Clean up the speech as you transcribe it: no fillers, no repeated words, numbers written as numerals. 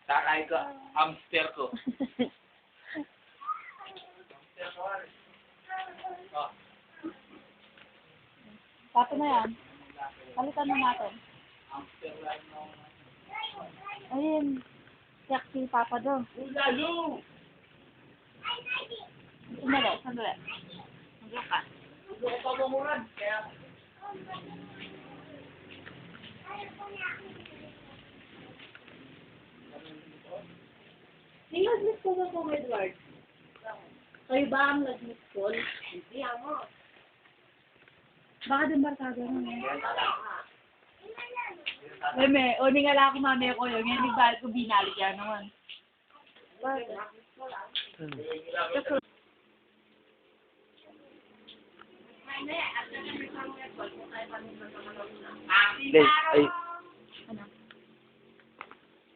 Takay ko, hamster ko. Oh. Pato na yan. Palitan na natin. Ayun. Siyak si Papa doon. Ulalo! Sandali, sandali. Nandiyan ka. Gusto ko pa mamurad, kaya... Nag-miss call ako, Edward. Kayo ba ang nag-miss call? Hindi ako. Baka din barkada na. Meme, uning nga ako mami ko yun. Ngayon nagbayad ko binalik yan naman. Guys, ay,